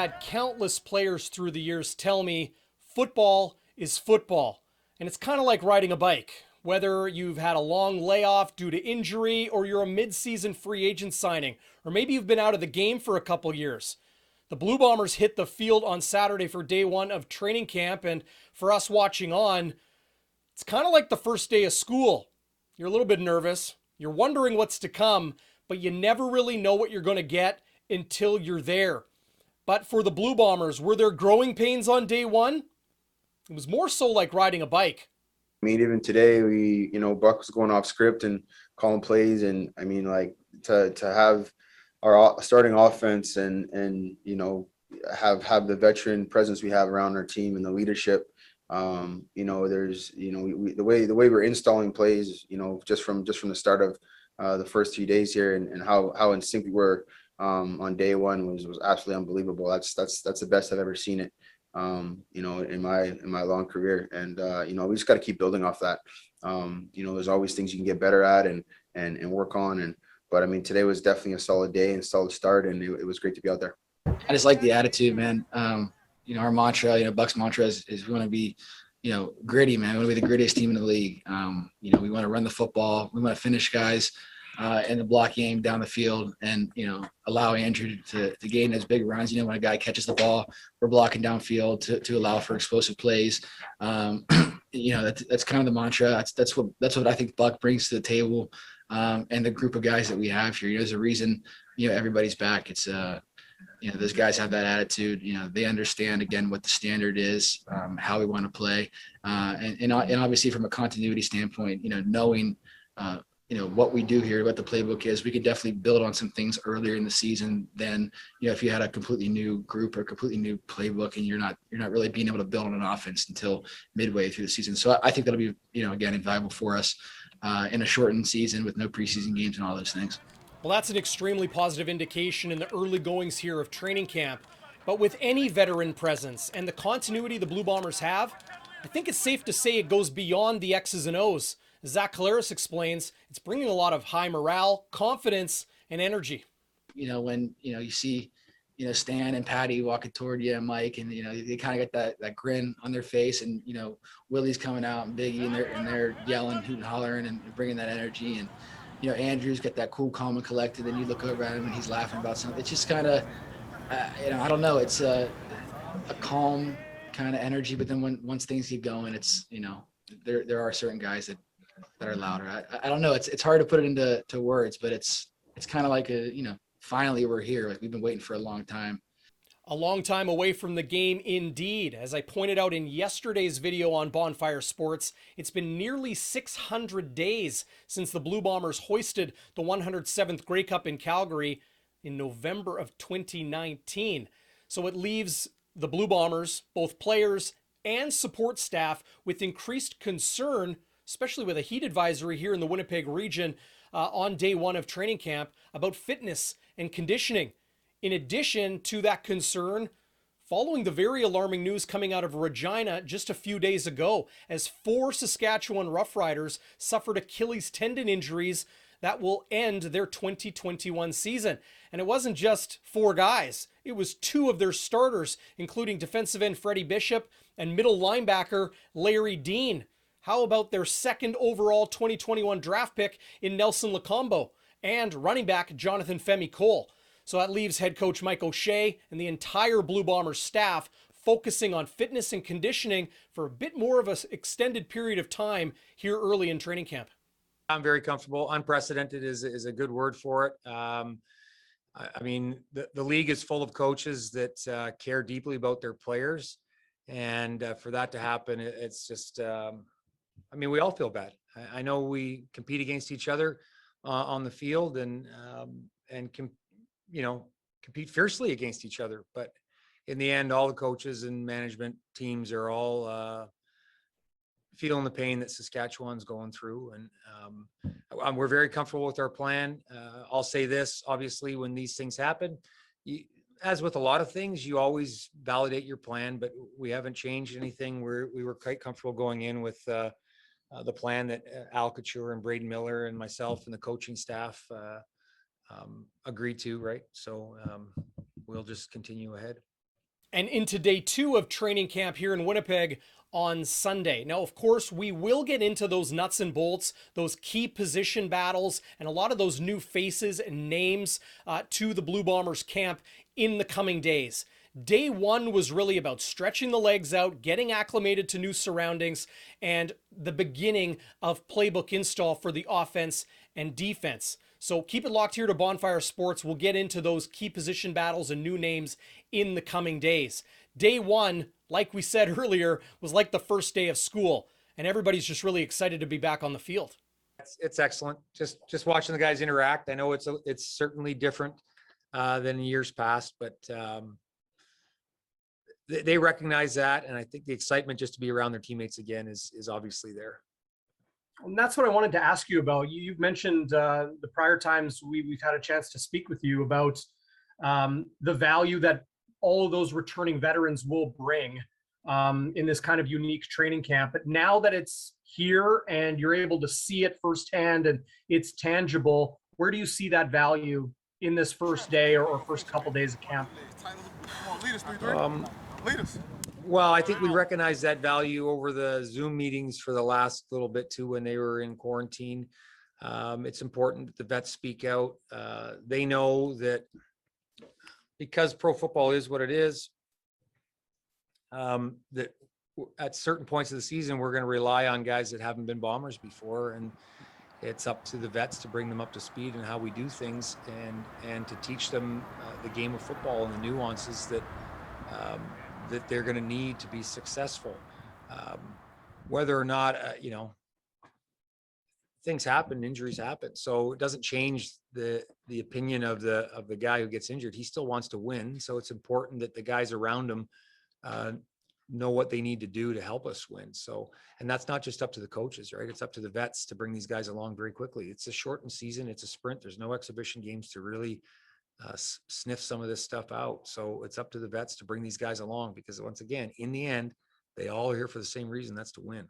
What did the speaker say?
had countless players through the years tell me football is football. And it's kind of like riding a bike. Whether you've had a long layoff due to injury or you're a mid-season free agent signing, or maybe you've been out of the game for a couple years. The Blue Bombers hit the field on Saturday for day one of training camp, and for us watching on, it's kind of like the first day of school. You're a little bit nervous, you're wondering what's to come, but you never really know what you're going to get until you're there. But for the Blue Bombers, were there growing pains on day one? It was more so like riding a bike. I mean, even today, Buck was going off script and calling plays, and I mean, like to have our starting offense and have the veteran presence we have around our team and the leadership. There's the way we're installing plays, just from the start of the first 3 days here, and how in sync we were on day one was absolutely unbelievable. That's the best I've ever seen it. In my long career. And, we just got to keep building off that. There's always things you can get better at and work on. But I mean, today was definitely a solid day and solid start, and it was great to be out there. I just like the attitude, man. Our mantra, Buck's mantra is we want to be, gritty, man. We want to be the grittiest team in the league. We want to run the football. We want to finish guys in the block game down the field, and allow Andrew to gain those big runs. When a guy catches the ball, we're blocking downfield to allow for explosive plays. That's kind of the mantra. That's what I think Buck brings to the table, and the group of guys that we have here. There's a reason everybody's back. It's those guys have that attitude. They understand again what the standard is, how we want to play, and obviously from a continuity standpoint, knowing. What we do here, what the playbook is, we could definitely build on some things earlier in the season than, if you had a completely new group or a completely new playbook and you're not really being able to build on an offense until midway through the season. So I think that'll be, again, invaluable for us in a shortened season with no preseason games and all those things. Well, that's an extremely positive indication in the early goings here of training camp. But with any veteran presence and the continuity the Blue Bombers have, I think it's safe to say it goes beyond the X's and O's. As Zach Collaros explains, it's bringing a lot of high morale, confidence, and energy. When, you see, Stan and Patty walking toward you and Mike, and, they kind of get that grin on their face, and, Willie's coming out and Biggie, and they're yelling, hooting, hollering, and bringing that energy. And, Andrew's got that cool, calm, and collected. And you look over at him and he's laughing about something. It's just kind of, I don't know. It's a calm kind of energy, but then once things keep going, it's, there are certain guys that are louder. I don't know. It's hard to put it into words, but it's kind of like finally we're here. Like we've been waiting for a long time. A long time away from the game indeed. As I pointed out in yesterday's video on Bonfire Sports, it's been nearly 600 days since the Blue Bombers hoisted the 107th Grey Cup in Calgary in November of 2019. So it leaves the Blue Bombers, both players and support staff, with increased concern, especially with a heat advisory here in the Winnipeg region on day one of training camp, about fitness and conditioning. In addition to that concern, following the very alarming news coming out of Regina just a few days ago, as 4 Saskatchewan Roughriders suffered Achilles tendon injuries that will end their 2021 season. And it wasn't just 4 guys. It was 2 of their starters, including defensive end Freddie Bishop and middle linebacker Larry Dean. How about their second overall 2021 draft pick in Nelson Lacombo and running back Jonathan Femi Cole? So that leaves head coach Mike O'Shea and the entire Blue Bombers staff focusing on fitness and conditioning for a bit more of an extended period of time here early in training camp. I'm very comfortable. Unprecedented is a good word for it. I mean, the league is full of coaches that care deeply about their players. And for that to happen, it's just... we all feel bad. I know we compete against each other on the field and compete fiercely against each other. But in the end, all the coaches and management teams are all feeling the pain that Saskatchewan's going through. And we're very comfortable with our plan. I'll say this, obviously, when these things happen, as with a lot of things, you always validate your plan, but we haven't changed anything. We were quite comfortable going in with the plan that Al Couture and Braden Miller and myself and the coaching staff agreed to, right? So we'll just continue ahead. and into day 2 of training camp here in Winnipeg on Sunday. Now, of course, we will get into those nuts and bolts, those key position battles, and a lot of those new faces and names to the Blue Bombers camp in the coming days. Day 1 was really about stretching the legs out, getting acclimated to new surroundings, and the beginning of playbook install for the offense and defense. So keep it locked here to Bonfire Sports. We'll get into those key position battles and new names in the coming days. Day 1, like we said earlier, was like the first day of school, and everybody's just really excited to be back on the field. It's excellent. Just watching the guys interact. I know it's certainly different than years past, but they recognize that, and I think the excitement just to be around their teammates again is obviously there. And that's what I wanted to ask you about. You've mentioned the prior times we've had a chance to speak with you about the value that all of those returning veterans will bring in this kind of unique training camp. But now that it's here and you're able to see it firsthand and it's tangible, where do you see that value in this first day or first couple days of camp? Well, I think we recognize that value over the Zoom meetings for the last little bit too, when they were in quarantine. It's important that the vets speak out. They know that because pro football is what it is, that at certain points of the season, we're going to rely on guys that haven't been Bombers before. And it's up to the vets to bring them up to speed and how we do things, and to teach them the game of football and the nuances that that they're going to need to be successful. Whether or not, things happen, injuries happen. So it doesn't change the opinion of the guy who gets injured. He still wants to win. So it's important that the guys around him know what they need to do to help us win. So, and that's not just up to the coaches, right? It's up to the vets to bring these guys along very quickly. It's a shortened season. It's a sprint. There's no exhibition games to really sniff some of this stuff out. So it's up to the vets to bring these guys along, because once again, in the end, they all are here for the same reason. That's to win.